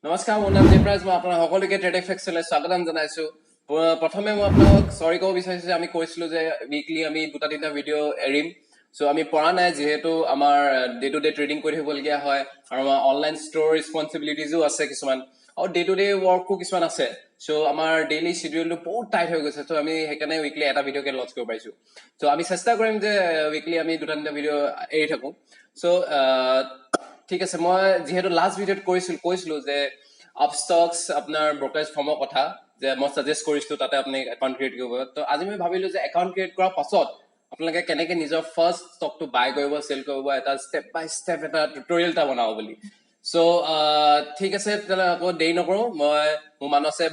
নমস্কাৰ মোৰ নাম জয়প্ৰাজ মই আপোনাৰ সকলোকে ট্ৰেড এফেক্টছলৈ স্বাগতম জনাইছো প্ৰথমে মই আপোনাক সৰি ক'ব বিচাৰিছো যে আমি কৈছিলো যে উইকলি আমি দুটা তিনিটা ভিডিঅ' এৰিম সো আমি পৰা নাই যেহেতু আমাৰ ডে টু ডে ট্ৰেডিং কৰি থাকিবলগীয়া হয় আৰু আমাৰ অনলাইন ষ্ট'ৰ ৰেছপনচিবিলিটিজো আছে কিছুমান আৰু ডে টু ডে ৱৰ্কো কিছুমান আছে সো আমাৰ ডেইলি শিডিউলটো বহুত টাইট হৈ গৈছে সো আমি সেইকাৰণে উইকলি এটা ভিডিঅ'কে লঞ্চ কৰিব পাৰিছো সো আমি চেষ্টা কৰিম যে উইকলি আমি দুটা তিনিটা ভিডিঅ' এৰি থাকোঁ সো ঠিক আছে মই যেহেতু লাষ্ট ভিডিঅ'ত কৈছিলো যে আপষ্টক্স আপোনাৰ ব্ৰকাৰেজ ফৰ্মৰ কথা যে মই সাজেষ্ট কৰিছিলো তাতে আপুনি একাউণ্ট ক্ৰিয়েট কৰিব তো আজি মই ভাবিলো যে একাউণ্ট ক্ৰিয়েট কৰাৰ পাছত আপোনালোকে কেনেকৈ নিজৰ ফাৰ্ষ্ট ষ্টকটো বাই কৰিব চেল কৰিব এটা ষ্টেপ বাই ষ্টেপ এটা টিউটৰিয়েল এটা বনাব বুলি সো ঠিক আছে তেতিয়াহ'লে আকৌ দেৰি নকৰোঁ মই মোৰ মানসে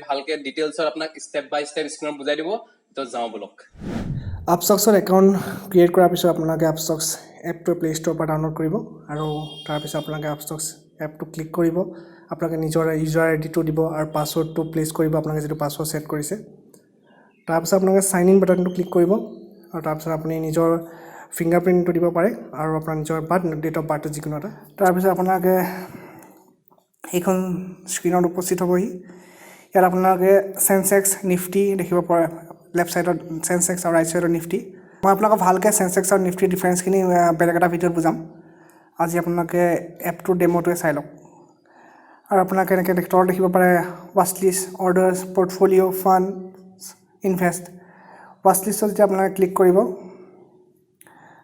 ভালকে ডিটেইলছত আপোনাক ষ্টেপ বাই ষ্টেপ স্ক্ৰীণত বুজাই দিব তো যাওঁ বলক আপষ্টক্সৰ একাউণ্ট ক্ৰিয়েট কৰাৰ পিছত আপোনালোকে আপষ্টক্স এপটো প্লে ষ্ট'ৰৰ পৰা ডাউনলোড কৰিব আৰু তাৰপিছত আপোনালোকে আপষ্টক্স এপটো ক্লিক কৰিব আপোনালোকে নিজৰ ইউজাৰ আই ডিটো দিব আৰু পাছৱৰ্ডটো প্লেচ কৰিব আপোনালোকে যিটো পাছৱৰ্ড ছেট কৰিছে তাৰপিছত আপোনালোকে চাইন ইন বাটনটো ক্লিক কৰিব আৰু তাৰপিছত আপুনি নিজৰ ফিংগাৰপ্ৰিণ্টটো দিব পাৰে আৰু আপোনাৰ নিজৰ ডেট অফ বাৰ্থটো যিকোনো এটা তাৰপিছত আপোনালোকে এইখন স্ক্ৰীণত উপস্থিত হ'বহি ইয়াত আপোনালোকে চেনচেক্স নিফটি দেখিব পাৰে লেফ্ট সাইডত চেনচেক্স আৰু ৰাইট সাইডত নিফটি মই আপোনালোকক ভালকৈ চেনচেক্স আৰু নিফটিৰ ডিফাৰেঞ্চখিনি বেলেগ এটা ভিডিঅ'ত বুজাম আজি আপোনালোকে এপটোৰ ডেম'টোৱে চাই লওক আৰু আপোনালোকে এনেকৈ তলত দেখিব পাৰে watch list orders portfolio' fund invest watch লিষ্টত যেতিয়া আপোনালোকে ক্লিক কৰিব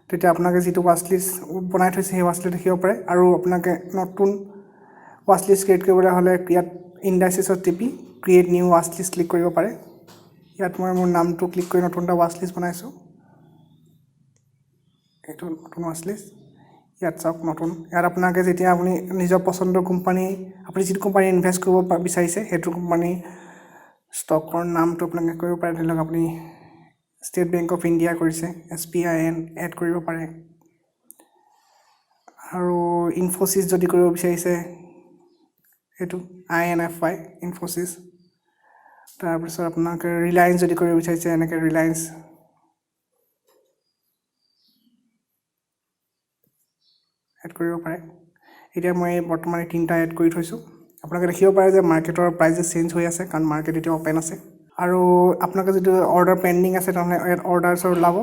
তেতিয়া আপোনালোকে যিটো ৱাচ লিষ্ট বনাই থৈছে সেই ৱাচ লিষ্ট দেখিব পাৰে আৰু আপোনালোকে নতুন ৱাচ লিষ্ট ক্ৰিয়েট কৰিবলৈ হ'লে ইয়াত ইণ্ডাইচেছত টিপি create new watch list click কৰিব পাৰে ইয়াত মই মোৰ নামটো ক্লিক কৰি নতুন এটা ৱাচ লিষ্ট বনাইছোঁ এইটো নতুন ৱাচ লিষ্ট ইয়াত চাওক নতুন ইয়াত আপোনালোকে যেতিয়া আপুনি নিজৰ পচন্দৰ কোম্পানী আপুনি যিটো কোম্পানী ইনভেষ্ট কৰিব বিচাৰিছে সেইটো কোম্পানী ষ্টকৰ নামটো আপোনালোকে কৰিব পাৰে ধৰি লওক আপুনি ষ্টেট বেংক অফ ইণ্ডিয়া কৰিছে SBIN এড কৰিব পাৰে আৰু ইনফোচিছ যদি কৰিব বিচাৰিছে সেইটো INFI ইনফোচিছ তাৰপিছত আপোনালোকে ৰিলায়েন্স যদি কৰিব বিচাৰিছে এনেকৈ ৰিলায়েন্স এড কৰিব পাৰে এতিয়া মই বৰ্তমান তিনিটা এড কৰি থৈছোঁ আপোনালোকে দেখিব পাৰে যে মাৰ্কেটৰ প্ৰাইজেছ চেঞ্জ হৈ আছে কাৰণ মাৰ্কেট এতিয়া অ'পেন আছে আৰু আপোনালোকে যদি অৰ্ডাৰ পেণ্ডিং আছে তেনেহ'লে ইয়াত অৰ্ডাৰ্ছৰ ওলাব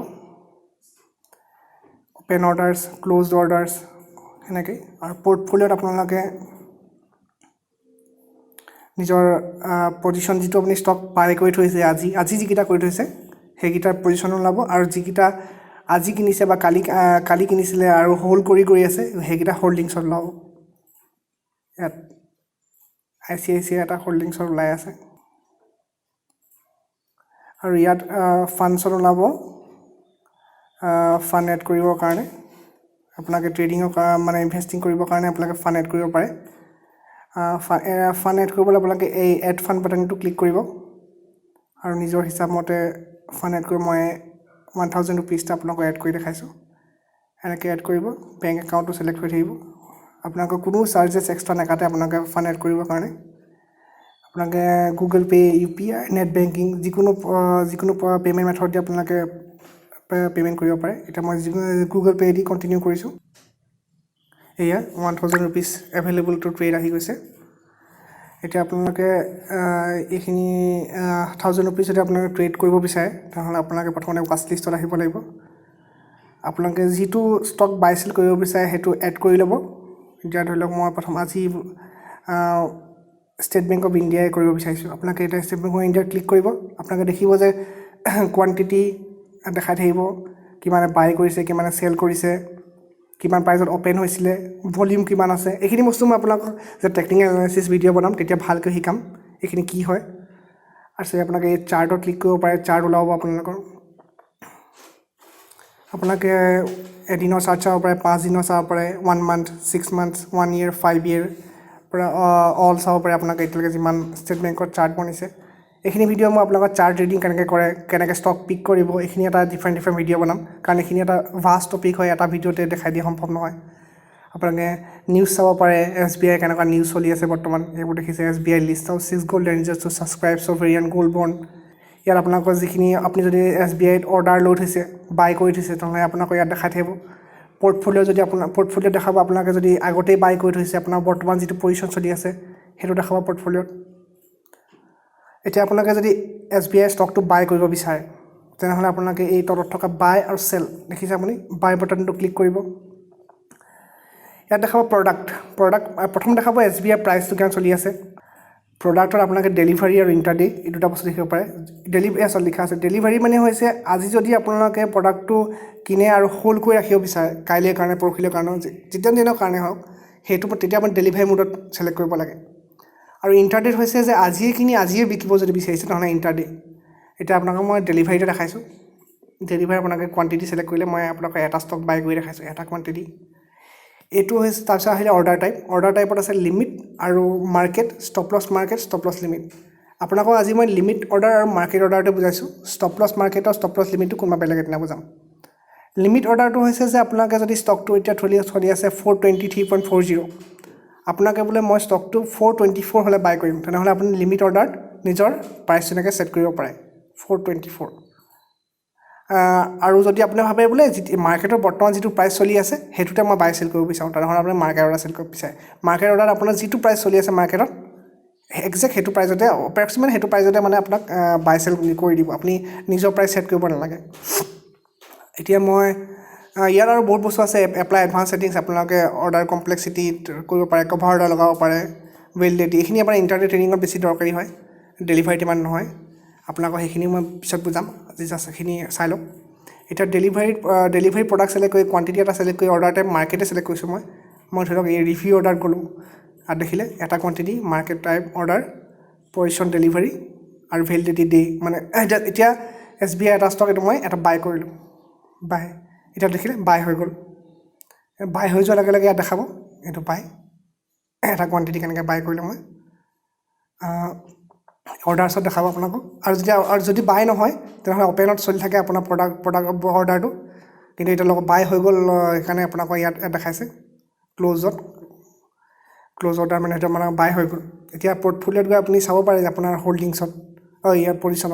অ'পেন অৰ্ডাৰ্ছ ক্ল'জড অৰ্ডাৰ্ছ সেনেকৈ আৰু পৰ্টফলিঅ'ত আপোনালোকে নিজৰ পজিশ্যন যিটো আপুনি ষ্টক বাই কৰি থৈছে আজি যিকেইটা কৰি থৈছে সেইকেইটাৰ পজিশ্যন ওলাব আৰু যিকেইটা আজি কিনিছে বা কালি কিনিছিলে আৰু হোল্ড কৰি আছে সেইকেইটা হোল্ডিংছত ওলাব ইয়াত ICICI এটা হোল্ডিংছত ওলাই আছে আৰু ইয়াত ফাণ্ডছত ওলাব ফাণ্ড এড কৰিবৰ কাৰণে আপোনালোকে ট্ৰেডিঙৰ মানে ইনভেষ্টিং কৰিবৰ কাৰণে আপোনালোকে ফাণ্ড এড কৰিব পাৰে ফাণ্ড এড কৰিবলৈ আপোনালোকে এই এড ফাণ্ড বাটনটো ক্লিক কৰিব আৰু নিজৰ হিচাপ মতে ফাণ্ড এড কৰি মই 1000 ৰুপিজটা আপোনালোকক এড কৰি দেখাইছোঁ এনেকৈ এড কৰিব বেংক একাউণ্টটো ছিলেক্ট হৈ থাকিব আপোনালোকৰ কোনো চাৰ্জেছ এক্সট্ৰা নাকাটে আপোনালোকে ফাণ্ড এড কৰিবৰ কাৰণে আপোনালোকে Google pay' UPI net banking যিকোনো পে'মেণ্ট মেথড দি আপোনালোকে পে'মেণ্ট কৰিব পাৰে এতিয়া মই গুগল পে' দি কণ্টিনিউ কৰিছোঁ এয়া 1000 ৰুপিজ এভেইলেবল টু ট্ৰেড আহি গৈছে এতিয়া আপোনালোকে এইখিনি 1000 ৰুপিজ যদি আপোনালোকে ট্ৰেড কৰিব বিচাৰে তেনেহ'লে আপোনালোকে প্ৰথমতে ৱাচ লিষ্টত আহিব লাগিব আপোনালোকে যিটো ষ্টক বাই চেল কৰিব বিচাৰে সেইটো এড কৰি ল'ব এতিয়া ধৰি লওক মই প্ৰথম আজি ষ্টেট বেংক অফ ইণ্ডিয়াই কৰিব বিচাৰিছোঁ আপোনালোকে এতিয়া state bank of India click কৰিব আপোনালোকে দেখিব যে কোৱান্টিটি দেখাই থাকিব কিমানে বাই কৰিছে কিমানে চেল কৰিছে কিমান প্ৰাইজত অ'পেন হৈছিলে ভলিউম কিমান আছে এইখিনি বস্তু মই আপোনালোকক যে টেকনিকেল এনালাইচিছ ভিডিঅ' বনাম তেতিয়া ভালকৈ শিকাম এইখিনি কি হয় আৰু আপোনালোকে এই চাৰ্টত ক্লিক কৰিব পাৰে চাৰ্ট ওলাব আপোনালোকে এদিনৰ চাৰ্ট চাব পাৰে 5 দিনৰ চাব পাৰে 1 মান্থ 6 মান্থ 1 year 5 year পৰা অল চাব পাৰে আপোনালোকে এতিয়ালৈকে যিমান ষ্টেট বেংকত চাৰ্ট বনিছে এইখিনি ভিডিঅ' মই আপোনালোকৰ চাৰ্ট ৰিডিং কেনেকৈ কৰে কেনেকৈ ষ্টক পিক কৰিব এইখিনি এটা ডিফাৰেণ্ট ভিডিঅ' বনাম কাৰণ এইখিনি এটা ভাষ্ট টপিক হয় এটা ভিডিঅ'তে দেখাই দিয়া সম্ভৱ নহয় আপোনালোকে নিউজ চাব পাৰে SBI কেনেকুৱা নিউজ চলি আছে বৰ্তমান এইবোৰ দেখিছে SBI লিষ্ট অফ 6 গোল্ড ৰেঞ্জাৰ্ছ to subscribe sovereign gold bond ইয়াত আপোনালোকৰ যিখিনি আপুনি যদি SBIত অৰ্ডাৰ লৈ থৈছে বাই কৰি থৈছে তেনেহ'লে আপোনালোকৰ ইয়াত দেখাই থাকিব পৰ্টফলিঅ যদি আপোনাৰ পৰ্টফলিঅ দেখাব আপোনালোকে যদি আগতেই বাই কৰি থৈছে আপোনাৰ বৰ্তমান যিটো পজিশ্যন চলি আছে সেইটো দেখাব পৰ্টফলিঅত এতিয়া আপোনালোকে যদি SBI ষ্টকটো বাই কৰিব বিচাৰে তেনেহ'লে আপোনালোকে এই তলত থকা বাই আৰু চেল দেখিছে আপুনি বাই বাটনটো ক্লিক কৰিব ইয়াত দেখাব প্ৰডাক্ট প্ৰথম দেখাব SBI প্ৰাইচটো কিমান চলি আছে প্ৰডাক্টত আপোনালোকে ডেলিভাৰী আৰু ইণ্টাৰডে এই দুটা বস্তু দেখিব পাৰে ডেলিভাৰী লিখা আছে ডেলিভাৰী মানে হৈছে আজি যদি আপোনালোকে প্ৰডাক্টটো কিনে আৰু হোল্ড কৰি ৰাখিব বিচাৰে কাইলৈৰ কাৰণে পৰহিলৈৰ কাৰণে যেতিয়া দিনৰ কাৰণে হওক সেইটো তেতিয়া আপুনি ডেলিভাৰী মোডত চিলেক্ট কৰিব লাগে আৰু ইণ্টাৰডে হৈছে যে আজিয়ে কিনি আজিয়ে বিকিব যদি বিচাৰিছে নহ'লে ইণ্টাৰডে এতিয়া আপোনালোকক মই ডেলিভাৰীটো দেখাইছোঁ ডেলিভাৰী আপোনালোকে কোৱান্টিটি চিলেক্ট কৰিলে মই আপোনালোকক এটা ষ্টক বাই কৰি দেখাইছোঁ এটা কোৱান্টিটি এইটো হৈছে তাৰপিছত আহিলে অৰ্ডাৰ টাইপত আছে লিমিট আৰু মাৰ্কেট ষ্টপ লছ লিমিট আপোনালোকক আজি মই লিমিট অৰ্ডাৰ আৰু মাৰ্কেট অৰ্ডাৰটো বুজাইছোঁ ষ্টপ লছ মাৰ্কেট আৰু ষ্টপ লছ লিমিটটো কোনোবা বেলেগ এদিনা বুজাম লিমিট অৰ্ডাৰটো হৈছে যে আপোনালোকে যদি ষ্টকটো এতিয়া চলি আছে 423.40 আপোনালোকে বোলে মই ষ্টকটো 424 হ'লে বাই কৰিম তেনেহ'লে আপুনি লিমিট অৰ্ডাৰত নিজৰ প্ৰাইচ তেনেকৈ ছেট কৰিব পাৰে 424 আৰু যদি আপুনি ভাবে বোলে মাৰ্কেটৰ বৰ্তমান যিটো প্ৰাইচ চলি আছে সেইটোতে মই বাই চেল কৰিব বিচাৰোঁ তেনেহ'লে আপুনি মাৰ্কেট অৰ্ডাৰ চেল কৰিব বিচাৰে মাৰ্কেট অৰ্ডাৰত আপোনাৰ যিটো প্ৰাইচ চলি আছে মাৰ্কেটত একজেক্ট সেইটো প্ৰাইজতে এপ্ৰক্সিমেট সেইটো প্ৰাইজতে মানে আপোনাক বাই চেল কৰি দিব আপুনি নিজৰ প্ৰাইচ ছেট কৰিব নালাগে এতিয়া মই ইয়াৰ আৰু বহুত বস্তু আছে এপ্লাই এডভান্স ছেটিংছ আপোনালোকে অৰ্ডাৰ কমপ্লেক্সিটি কৰিব পাৰে কভাৰ অৰ্ডাৰ লগাব পাৰে ভেলিডিটি এইখিনি আপোনাৰ ইণ্টাৰনেট ট্ৰেডিঙত বেছি দৰকাৰী হয় ডেলিভাৰীত ইমান নহয় আপোনালোকক সেইখিনি মই পিছত বুজাম আজি জাষ্ট সেইখিনি চাই লওক এতিয়া ডেলিভাৰী প্ৰডাক্ট চিলেক্ট কৰি কোৱান্টিটি এটা চিলেক্ট কৰি অৰ্ডাৰ টাইপ মাৰ্কেটে চিলেক্ট কৰিছোঁ মই ধৰি লওক এই ৰিভিউ অৰ্ডাৰ গ'লোঁ আৰু দেখিলে এটা quantity market type order position delivery আৰু ভেলিডিটি ডে মানে এতিয়া SBI এটা ষ্টক এইটো মই এটা বাই কৰিলোঁ বাই এতিয়া দেখিলে বাই হৈ গ'ল বাই হৈ যোৱাৰ লগে লগে ইয়াত দেখাব এইটো বাই এটা কোৱান্টিটি কেনেকৈ বাই কৰিলোঁ মই অৰ্ডাৰছত দেখাব আপোনালোকক আৰু যদি বাই নহয় তেনেহ'লে অপেনত চলি থাকে আপোনাৰ প্ৰডাক্ট অৰ্ডাৰটো কিন্তু এতিয়া লগত বাই হৈ গ'ল সেইকাৰণে আপোনালোকক ইয়াত দেখাইছে ক্ল'জ অৰ্ডাৰ মানে সেইটো মানে বাই হৈ গ'ল এতিয়া পৰ্টফলিঅ'ত গৈ আপুনি চাব পাৰে যে আপোনাৰ হোল্ডিংছত ইয়াৰ পজিশ্যন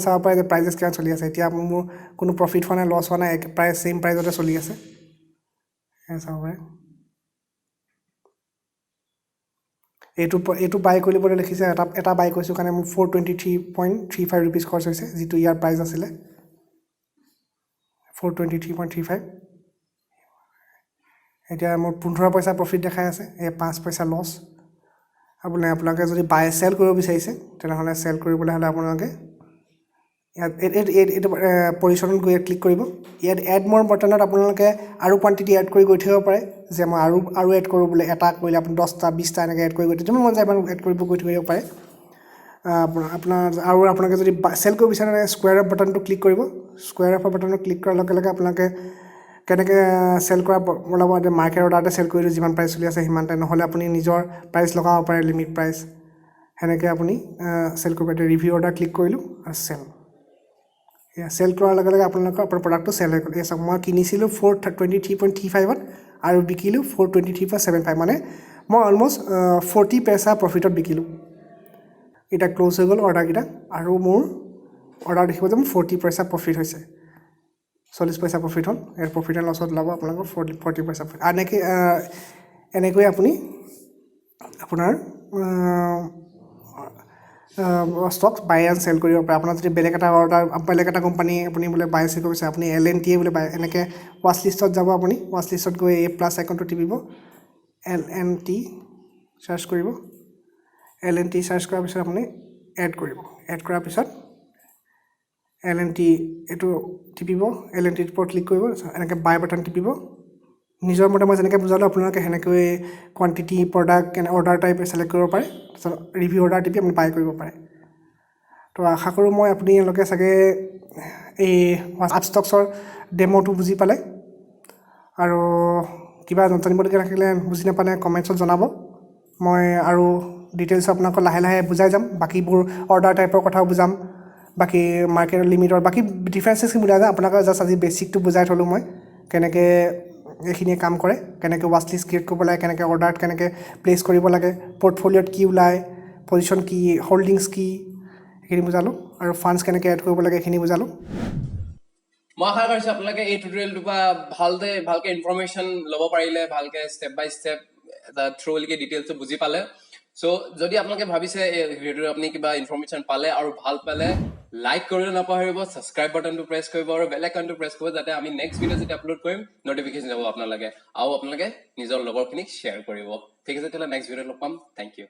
চাব পাৰে যে প্ৰাইজেছ কিমান চলি আছে এতিয়া মোৰ কোনো প্ৰফিট হোৱা নাই লছ হোৱা নাই প্ৰায় ছেইম প্ৰাইজতে চলি আছে চাব পাৰে এইটো বাই কৰিবলৈ লিখিছে এটা বাই কৰিছোঁ কাৰণে মোৰ 423.35 ৰুপিজ খৰচ হৈছে যিটো ইয়াৰ প্ৰাইচ আছিলে 423.35 এতিয়া মোৰ 15 পইচা প্ৰফিট দেখাই আছে 5 পইচা লছ আপোনালোকে যদি বাই চেল কৰিব বিচাৰিছে তেনেহ'লে চেল কৰিবলৈ হ'লে আপোনালোকে ইয়াত এইটো পজিশ্যনত গৈ ক্লিক কৰিব ইয়াত এড মোৰ বটনত আপোনালোকে আৰু কোৱান্টিটি এড কৰি গৈ থাকিব পাৰে যে মই আৰু এড কৰোঁ বোলে এটা কৰিলে আপুনি 10টা 20টা এনেকৈ এড কৰি গৈ থাকিব মন যায় ইমান এড কৰিব গৈ থাকিব পাৰে আপোনালোকে যদি চেল কৰিব বিচাৰে স্কুৱেৰ অফ বাটনটো ক্লিক কৰিব স্কুৱেৰ অফ বাটনটো ক্লিক কৰাৰ লগে লগে আপোনালোকে কেনেকৈ চেল কৰা ওলাব মাৰ্কেট অৰ্ডাৰতে চেল কৰিলোঁ যিমান প্ৰাইচ চলি আছে সিমানতে নহ'লে আপুনি নিজৰ প্ৰাইচ লগাব পাৰে লিমিট প্ৰাইচ সেনেকৈ আপুনি চেল কৰিব পাৰে ৰিভিউ অৰ্ডাৰ ক্লিক কৰিলোঁ আৰু চেল কৰাৰ লগে লগে আপোনাৰ প্ৰডাক্টটো চেল হৈ গ'ল এই চাওক মই কিনিছিলোঁ 423.35ত আৰু বিকিলোঁ 423.75 মানে মই অলমষ্ট 40 পইচা প্ৰফিটত বিকিলোঁ এতিয়া ক্ল'জ হৈ গ'ল অৰ্ডাৰকেইটা আৰু মোৰ অৰ্ডাৰ দেখিব যে মোৰ 40 পইচা প্ৰফিট হৈছে 40 পইচা প্ৰফিট হ'ল ইয়াৰ প্ৰফিট এণ্ড লছত ওলাব আপোনালোকৰ 40 পইচা প্ৰফিট এনেকৈ আপুনি আপোনাৰ ষ্টক বাই এণ্ড চেল কৰিব পাৰে আপোনাৰ যদি বেলেগ এটা কোম্পানী আপুনি বোলে বাই চেল কৰিব বিচাৰে আপুনি LNT বোলে বাই এনেকৈ ৱাচ লিষ্টত যাব আপুনি ৱাচ লিষ্টত গৈ এই প্লাছ আইকনটো টিপিব LNT চাৰ্চ কৰিব LNT চাৰ্চ কৰাৰ পিছত আপুনি এড কৰিব এড কৰাৰ পিছত LNT এইটো টিপিব LNTৰ ওপৰত ক্লিক কৰিব এনেকৈ বাই বাটন টিপিব নিজৰ মতে মই যেনেকৈ বুজালোঁ আপোনালোকে সেনেকৈ quantity product order type select কৰিব পাৰে তাৰপিছত ৰিভিউ অৰ্ডাৰ টিপি আপুনি বাই কৰিব পাৰে তো আশা কৰোঁ মই আপোনালোকে চাগে এই আপষ্টক্সৰ ডেম'টো বুজি পালে আৰু কিবা জানিবলগীয়া থাকিলে বুজি নাপালে কমেণ্টছত জনাব মই আৰু ডিটেইলছ আপোনালোকক লাহে লাহে বুজাই যাম বাকীবোৰ অৰ্ডাৰ টাইপৰ কথাও বুজাম বাকী মাৰ্কেট লিমিটৰ বাকী ডিফাৰেঞ্চেছ বুজাই যাম আপোনালোকক জাষ্ট আজি বেচিকটো বুজাই থ'লোঁ মই কেনেকৈ এইখিনিয়ে কাম কৰে কেনেকৈ ৱাচ লিষ্ট ক্ৰিয়েট কৰিব লাগে কেনেকৈ অৰ্ডাৰত কেনেকৈ প্লেচ কৰিব লাগে পৰ্টফলিঅ'ত কি ওলায় পজিশ্যন কি হোল্ডিংছ কি সেইখিনি বুজালোঁ আৰু ফাণ্ডছ কেনেকৈ এড কৰিব লাগে এইখিনি বুজালোঁ মই আশা কৰিছো আপোনালোকে এই টিউটৰিয়েলটোৰ পৰা ভালকে ইনফৰমেশ্যন ল'ব পাৰিলে, ভালকে ষ্টেপ বাই ষ্টেপ এটা থ্ৰুলিকে ডিটেইলছটো বুজি পালে। সো যদি আপোনালোকে ভাবিছে এই ভিডিঅ'টো আপুনি কিবা ইনফৰমেশ্যন পালে আৰু ভাল পালে, লাইক কৰিবলৈ নাপাহৰিব, ছাবস্ক্ৰাইব বাটনটো প্ৰেছ কৰিব আৰু বেল আইকনটো প্ৰেছ কৰিব, যাতে আমি নেক্সট ভিডিঅ' যেতিয়া আপলোড কৰিম নটিফিকেশ্যন যাব আপোনালোকে, আৰু আপোনালোকে নিজৰ লগৰখিনিক শ্বেয়াৰ কৰিব। ঠিক আছে, তেতিয়াহ'লে নেক্সট ভিডিঅ'ত লগ পাম। Thank U.